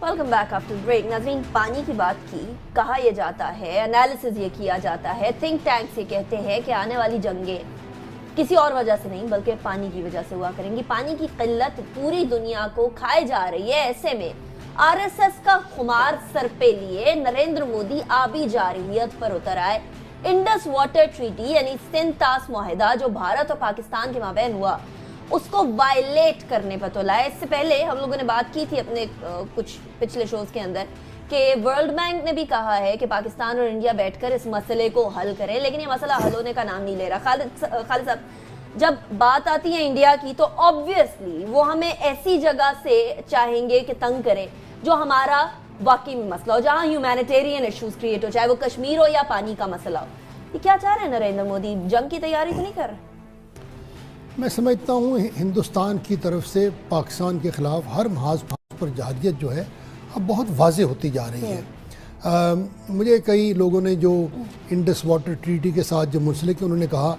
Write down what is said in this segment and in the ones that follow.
Welcome back after break. नाज़रीन, पानी की बात की, कहा यह जाता है, एनालिसिस ये किया जाता है, थिंक टैंक्स ये कहते हैं कि आने वाली जंगें किसी और वजह से नहीं बल्कि पानी की वजह से हुआ करेंगी। पानी की किल्लत पूरी दुनिया को खाए जा रही है। ऐसे में आरएसएस का खुमार सर पे लिए नरेंद्र मोदी आबी जारहियत पर उतर आए। इंडस वाटर ट्रीटी यानी सिंध तास मुआहिदा जो भारत और पाकिस्तान के माबैन हुआ, उसको वायलेट करने पर तो लाए। इससे पहले हम लोगों ने बात की थी अपने कुछ पिछले शोज के अंदर कि वर्ल्ड बैंक ने भी कहा है कि पाकिस्तान और इंडिया बैठकर इस मसले को हल करें, लेकिन ये मसला हल होने का नाम नहीं ले रहा। खालिद साहब, जब बात आती है इंडिया की तो ऑब्वियसली वो हमें ऐसी जगह से चाहेंगे कि तंग करें जो हमारा वाकई में मसला हो, जहां ह्यूमैनिटेरियन इश्यूज क्रिएट हो, चाहे वो कश्मीर हो या पानी का मसला हो। ये क्या चाह रहे हैं नरेंद्र मोदी? जंग की तैयारी तो नहीं कर रहे? मैं समझता हूँ हिंदुस्तान की तरफ से पाकिस्तान के ख़िलाफ़ हर महाज पर जारहियत जो है अब बहुत वाज़ेह होती जा रही है। मुझे कई लोगों ने जो इंडस वाटर ट्रीटी के साथ जो मुंसलिक है, उन्होंने कहा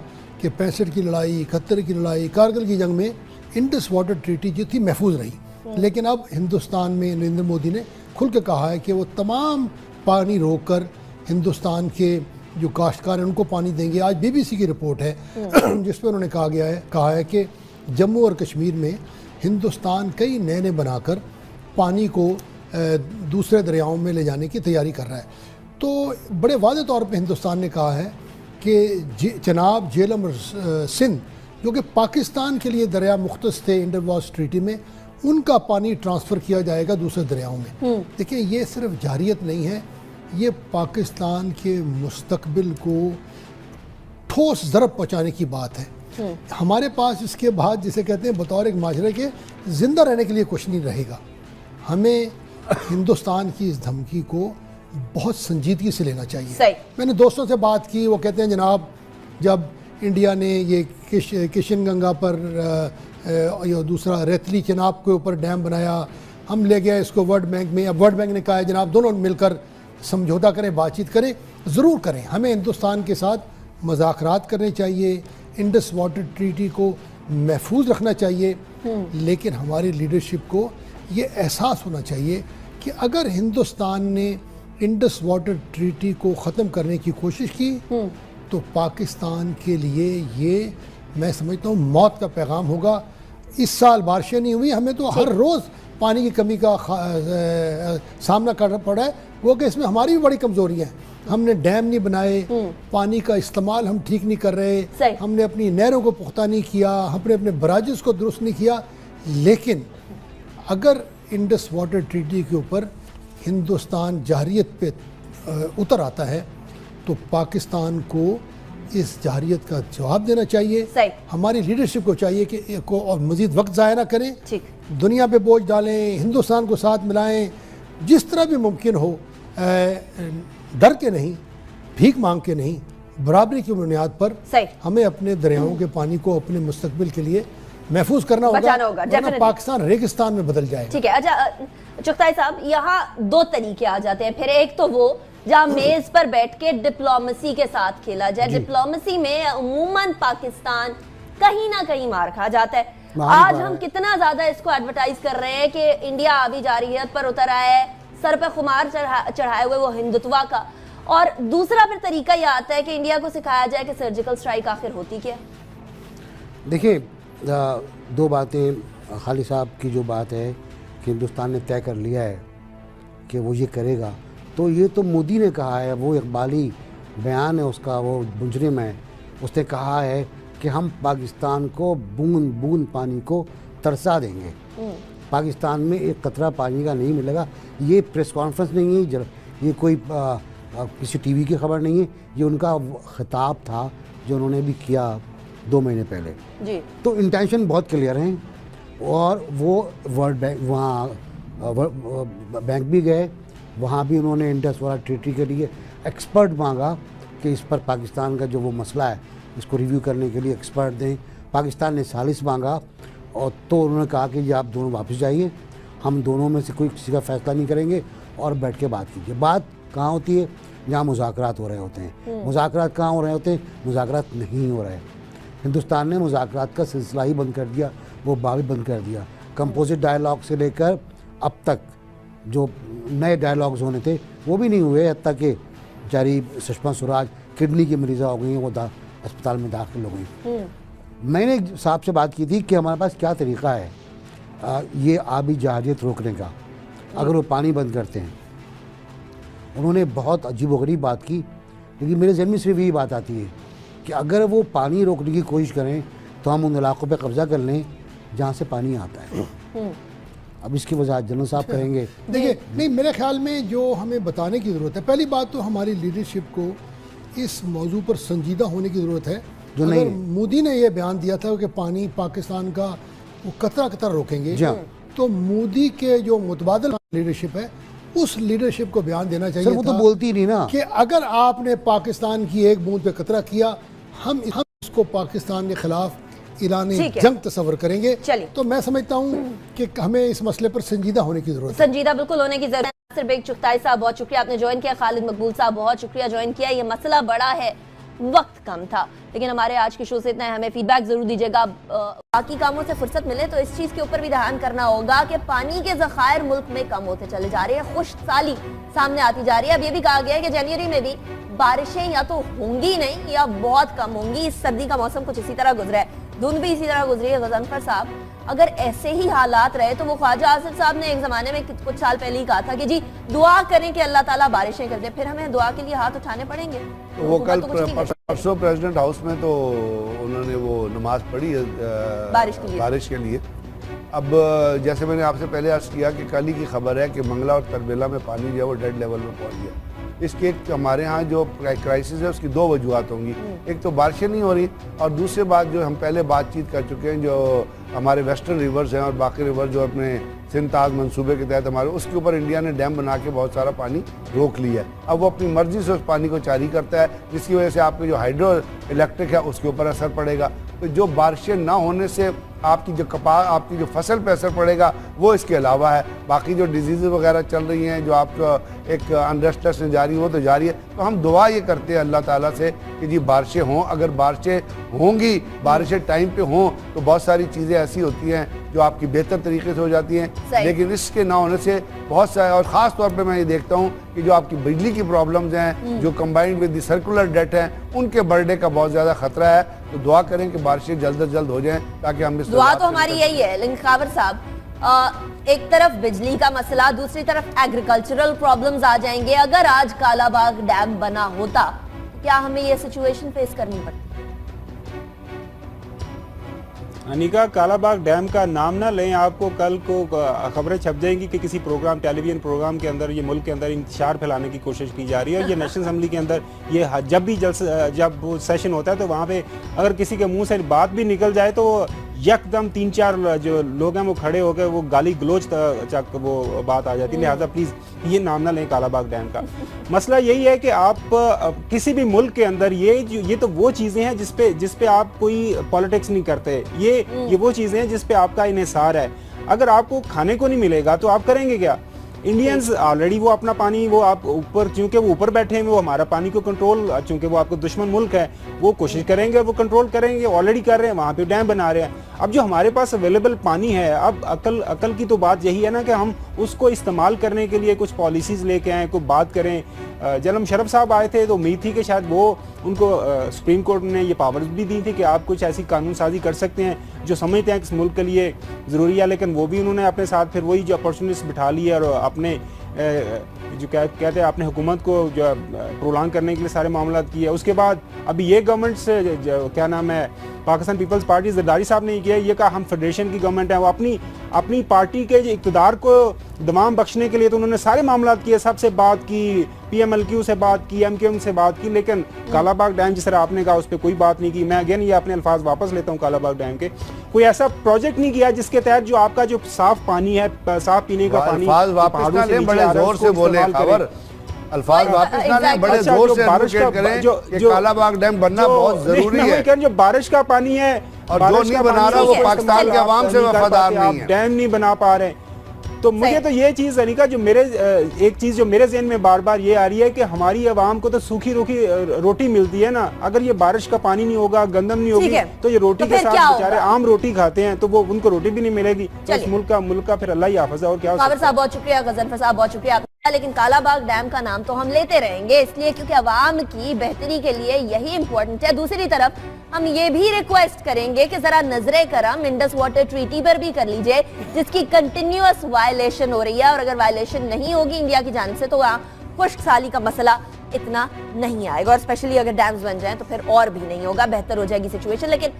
कि 65 की लड़ाई, 71 की लड़ाई, कारगिल की जंग में इंडस वाटर ट्रीटी जो थी महफूज रही। लेकिन अब हिंदुस्तान में नरेंद्र मोदी ने खुल के कहा है कि वो तमाम पानी रोक कर हिंदुस्तान के जो काश्तकार हैं उनको पानी देंगे। आज बीबीसी की रिपोर्ट है जिसमें उन्होंने कहा है कि जम्मू और कश्मीर में हिंदुस्तान कई नहरें बनाकर पानी को दूसरे दरियाओं में ले जाने की तैयारी कर रहा है। तो बड़े वाज़ेह तौर पे हिंदुस्तान ने कहा है कि चनाब, झेलम और सिंध जो कि पाकिस्तान के लिए दरिया मुख्तस थे इंडस वाटर ट्रीटी में, उनका पानी ट्रांसफ़र किया जाएगा दूसरे दरियाओं में। देखिए, ये सिर्फ जारहियत नहीं है, ये पाकिस्तान के मुस्तकबिल को ठोस ज़रब पहुँचाने की बात है। हमारे पास इसके बाद जिसे कहते हैं बतौर एक माशरे के ज़िंदा रहने के लिए कुछ नहीं रहेगा। हमें हिंदुस्तान की इस धमकी को बहुत संजीदगी से लेना चाहिए। मैंने दोस्तों से बात की, वो कहते हैं जनाब जब इंडिया ने ये किशन गंगा पर दूसरा रेतली चनाब के ऊपर डैम बनाया, हम ले गए इसको वर्ल्ड बैंक में। अब वर्ल्ड बैंक ने कहा है जनाब दोनों मिलकर समझौता करें, बातचीत करें। ज़रूर करें, हमें हिंदुस्तान के साथ मुज़ाकरात करने चाहिए, इंडस वाटर ट्रीटी को महफूज रखना चाहिए। लेकिन हमारी लीडरशिप को ये एहसास होना चाहिए कि अगर हिंदुस्तान ने इंडस वाटर ट्रीटी को ख़त्म करने की कोशिश की तो पाकिस्तान के लिए ये, मैं समझता हूँ, मौत का पैगाम होगा। इस साल बारिशें नहीं हुई, हमें तो हर रोज़ पानी की कमी का सामना करना पड़ा है। वो कि इसमें हमारी भी बड़ी कमज़ोरियाँ हैं। हमने डैम नहीं बनाए, पानी का इस्तेमाल हम ठीक नहीं कर रहे, हमने अपनी नहरों को पुख्ता नहीं किया, हमने अपने बराजेस को दुरुस्त नहीं किया। लेकिन अगर इंडस वाटर ट्रीटी के ऊपर हिंदुस्तान जारहियत पे उतर आता है तो पाकिस्तान को इस जारहियत का जवाब देना चाहिए। हमारी लीडरशिप को चाहिए कि और मज़ीद वक्त ज़ाया ना करें, दुनिया पे बोझ डालें, हिंदुस्तान को साथ मिलाएं, जिस तरह भी मुमकिन हो, डर के नहीं, भीख मांग के नहीं, बराबरी की बुनियाद पर हमें अपने दरियाओं के पानी को अपने मुस्तकबिल के लिए महफूज करना होगा, वरना पाकिस्तान रेगिस्तान में बदल जाए। ठीक है। अच्छा चुगताई साहब, यहाँ दो तरीके आ जाते हैं फिर। एक तो वो जहाँ मेज पर बैठ के डिप्लोमेसी के साथ खेला जाए। डिप्लोमेसी में अमूमन पाकिस्तान कहीं ना कहीं मार खा जाता है। आज हम कितना ज्यादा इसको एडवर्टाइज कर रहे हैं कि इंडिया अभी जारहियत पर उतर आया है, सर पे खुमार चढ़ाए हुए वो हिंदुत्वा का। और दूसरा फिर तरीका यह आता है कि इंडिया को सिखाया जाए कि सर्जिकल स्ट्राइक आखिर होती क्या। देखिए, दो बातें। खालिद साहब की जो बात है कि हिंदुस्तान ने तय कर लिया है कि वो ये करेगा, तो ये तो मोदी ने कहा है, वो इकबाली बयान है उसका, वो मुजरिम है। उसने कहा है कि हम पाकिस्तान को बूंद बूंद पानी को तरसा देंगे, पाकिस्तान में एक कतरा पानी का नहीं मिलेगा। ये प्रेस कॉन्फ्रेंस नहीं है, ये कोई किसी टीवी की खबर नहीं है, ये उनका खिताब था जो उन्होंने भी किया 2 महीने पहले जी। तो इंटेंशन बहुत क्लियर हैं। और वो वर्ल्ड बैंक, वहाँ बैंक भी गए, वहाँ भी उन्होंने इंडस वाटर ट्रीटी के लिए एक्सपर्ट मांगा कि इस पर पाकिस्तान का जो वो मसला है इसको रिव्यू करने के लिए एक्सपर्ट दें। पाकिस्तान ने सालिस मांगा और तो उन्होंने कहा कि ये आप दोनों वापस जाइए, हम दोनों में से कोई किसी का फैसला नहीं करेंगे और बैठ के बात कीजिए। बात कहाँ होती है? जहाँ मुज़ाकरात हो रहे होते हैं। मुज़ाकरात कहाँ हो रहे होते हैं? मुज़ाकरात नहीं हो रहे। हिंदुस्तान ने मुज़ाकरात का सिलसिला ही बंद कर दिया, वो बाब बंद कर दिया। कंपोजिट डायलॉग से लेकर अब तक जो नए डायलॉग्स होने थे वो भी नहीं हुए, हत्ता कि बेचारी सुषमा स्वराज किडनी की मरीज़ा हो गई, वो अस्पताल में दाखिल हो गई। मैंने साहब से बात की थी कि हमारे पास क्या तरीक़ा है ये आबी जहाजियत रोकने का अगर वो पानी बंद करते हैं। उन्होंने बहुत अजीबोगरीब बात की, लेकिन मेरे जहन में सिर्फ यही बात आती है कि अगर वो पानी रोकने की कोशिश करें तो हम उन इलाकों पे कब्ज़ा कर लें जहाँ से पानी आता है। अब इसकी वजाहत जनरल साहब करेंगे। देखिए, नहीं, मेरे ख्याल में जो हमें बताने की ज़रूरत है, पहली बात तो हमारी लीडरशिप को इस मौजू पर संजीदा होने की ज़रूरत है। जो अगर नहीं मोदी ने यह बयान दिया था कि पानी पाकिस्तान का वो कतरा कतरा रोकेंगे, तो मोदी के जो मुतबादल लीडरशिप है उस लीडरशिप को बयान देना चाहिए। सर वो तो बोलती नहीं ना कि अगर आपने पाकिस्तान की एक बूंद पे कतरा किया, हम उसको पाकिस्तान के खिलाफ ईरानी जंग तस्वर करेंगे। तो मैं समझता हूँ कि हमें इस मसले पर संजीदा होने की जरूरत है। संजीदा बिल्कुल होने की जरूरत है। नासिर बेग चुगताई साहब बहुत शुक्रिया, आपने ज्वाइन किया। खालिद मकबूल साहब बहुत शुक्रिया, ज्वाइन किया। ये मसला बड़ा है, वक्त कम था, लेकिन हमारे आज के शो से इतना है। हमें फीडबैक जरूर दीजिएगा। बाकी कामों से फुर्सत मिले तो इस चीज के ऊपर भी ध्यान करना होगा कि पानी के ज़खायर मुल्क में कम होते चले जा रहे हैं, खुश्क साली सामने आती जा रही है। अब ये भी कहा गया है कि जनवरी में भी बारिशें या तो होंगी नहीं या बहुत कम होंगी। इस सर्दी का मौसम कुछ इसी तरह गुजरा है, धुंध भी इसी तरह गुजरी है। गजनफर साहब, अगर ऐसे ही हालात रहे तो वो ख्वाजा आसिफ साहब ने एक जमाने में कुछ साल पहले ही कहा था कि जी दुआ करें कि अल्लाह ताला बारिशें कर दे, फिर हमें दुआ के लिए हाथ उठाने पड़ेंगे। तो वो कल परसों प्रेसिडेंट हाउस में तो उन्होंने वो नमाज पढ़ी बारिश के लिए। अब जैसे मैंने आपसे पहले अर्ज किया कि कल ही की खबर है कि मंगला और तरबेला में पानी जो है वो डेड लेवल में पहुंच गया। इसके एक हमारे यहाँ जो क्राइसिस है उसकी दो वजूहत होंगी, एक तो बारिशें नहीं हो रही, और दूसरी बात जो हम पहले बातचीत कर चुके हैं, जो हमारे वेस्टर्न रिवर्स हैं और बाकी रिवर जो अपने सिंध-ताज मंसूबे के तहत हमारे, उसके ऊपर इंडिया ने डैम बना के बहुत सारा पानी रोक लिया है। अब वो अपनी मर्जी से उस पानी को जारी करता है, जिसकी वजह से आपके जो हाइड्रो इलेक्ट्रिक है उसके ऊपर असर पड़ेगा। तो जो बारिशें ना होने से आपकी जो आपकी जो फसल पे असर पड़ेगा वो इसके अलावा है। बाकी जो डिजीज़ वगैरह चल रही हैं, जो आपका एक अनरेस्टनेस में जारी हो तो जारी है। तो हम दुआ ये करते हैं अल्लाह ताला से कि जी बारिशें हों। अगर बारिशें होंगी, बारिशें टाइम पे हों, तो बहुत सारी चीज़ें ऐसी होती हैं जो आपकी बेहतर तरीके से हो जाती हैं। लेकिन इसके ना होने से बहुत सारे, और ख़ास तौर पे मैं ये देखता हूँ कि जो आपकी बिजली की प्रॉब्लम्स हैं, जो combined with the circular debt हैं, उनके बढ़ने का बहुत ज़्यादा खतरा है। तो दुआ करें कि बारिशें जल्द से जल्द हो जाएं ताकि हम इस दुआ तो हमारी यही है। लेकिन खावर साहब, एक तरफ बिजली का मसला, दूसरी तरफ एग्रीकल्चरल प्रॉब्लम्स आ जाएंगे। अगर आज कालाबाग डैम बना होता, क्या हमें ये सिचुएशन फेस करनी पड़ती? अनिका, कालाबाग डैम का नाम ना लें, आपको कल को खबरें छप जाएंगी कि किसी प्रोग्राम, टेलीविजन प्रोग्राम के अंदर ये मुल्क के अंदर इंतशार फैलाने की कोशिश की जा रही है। और ये नेशनल असेंबली के अंदर ये जब सेशन होता है तो वहाँ पे अगर किसी के मुंह से बात भी निकल जाए तो यकदम 3-4 जो लोग हैं वो खड़े होकर वो गाली गलोच तक वो बात आ जाती है। लिहाजा प्लीज़ ये नाम ना लें कालाबाग डैम का। मसला यही है कि आप किसी भी मुल्क के अंदर ये तो वो चीज़ें हैं जिस पे आप कोई पॉलिटिक्स नहीं करते। ये वो चीज़ें हैं जिस पे आपका इन्हिसार है। अगर आपको खाने को नहीं मिलेगा तो आप करेंगे क्या? इंडियंस ऑलरेडी वो अपना पानी, वो आप ऊपर, चूंकि वो ऊपर बैठे हैं, वो हमारा पानी को कंट्रोल, चूंकि वो आपको दुश्मन मुल्क है, वो कोशिश करेंगे, वो कंट्रोल करेंगे, ऑलरेडी कर रहे हैं, वहाँ पे डैम बना रहे हैं। अब जो हमारे पास अवेलेबल पानी है, अब अकल की तो बात यही है ना कि हम उसको इस्तेमाल करने के लिए कुछ पॉलिसीज़ लेके आएँ, कोई बात करें। जब मुशर्रफ साहब आए थे तो उम्मीद थी कि शायद वो उनको सुप्रीम कोर्ट ने ये पावर्स भी दी थी कि आप कुछ ऐसी कानून साजी कर सकते हैं जो समझते हैं कि इस मुल्क के लिए ज़रूरी है, लेकिन वो भी उन्होंने अपने साथ फिर वही जो अपॉर्चुनिस्ट बिठा लिया और अपने जो कहते हैं अपने हुकूमत को जो प्रोलॉन्ग करने के लिए सारे मामला किए। उसके बाद अभी ये गवर्नमेंट से क्या नाम है, पाकिस्तान पीपल्स पार्टी जरदारी साहब ने किया, ये कहा हम फेडरेशन की गवर्नमेंट है। वो अपनी पार्टी के इक़्तिदार को दमाम बख्शने के लिए तो उन्होंने सारे मामला किए, सबसे बात की, PMLQ से बात की, MQM से बात की, लेकिन कालाबाग डैम जिस तरह आपने कहा उस पर कोई बात नहीं की। मैं अगेन ये अपने अल्फाज वापस लेता हूँ, कालाबाग डैम के कोई ऐसा प्रोजेक्ट नहीं किया जिसके तहत जो आपका जो साफ पानी है, साफ पीने का पानी, बड़े जोर से बोले खबर, अल्फाज वापस ना लें, बड़े जोर से एडवोकेट करें कि कालाबाग डैम बनना बहुत जरूरी है। जो बारिश का पानी है और जो नहीं बना रहा वो पाकिस्तान के अवाम से वफादार नहीं है, डैम नहीं बना पा रहे। तो मुझे तो ये चीज अनिका जो मेरे एक चीज जो मेरे जहन में बार बार ये आ रही है कि हमारी आवाम को तो सूखी रूखी रोटी मिलती है ना, अगर ये बारिश का पानी नहीं होगा, गंदम नहीं होगी, तो ये रोटी के साथ बेचारे आम रोटी खाते हैं, तो वो उनको रोटी भी नहीं मिलेगी। तो इस मुल्क का फिर अल्लाह ही हाफ़िज़ है। और क्या साहब बहुत शुक्रिया, गजनफर साहब बहुत शुक्रिया। लेकिन कालाबाग डैम का नाम तो हम लेते रहेंगे इसलिए क्योंकि अवाम की बेहतरी के लिए यही इंपॉर्टेंट है। दूसरी तरफ हम ये भी रिक्वेस्ट करेंगे कि जरा नजरे करम इंडस वाटर ट्रीटी पर भी कर लीजिए, जिसकी कंटिन्यूअस वायलेशन हो रही है, और अगर वायलेशन नहीं होगी इंडिया की जानिब से तो वहाँ खुश्क साली का मसला इतना नहीं आएगा, और स्पेशली अगर डैम्स बन जाएं तो फिर और भी नहीं होगा, बेहतर हो जाएगी सिचुएशन। लेकिन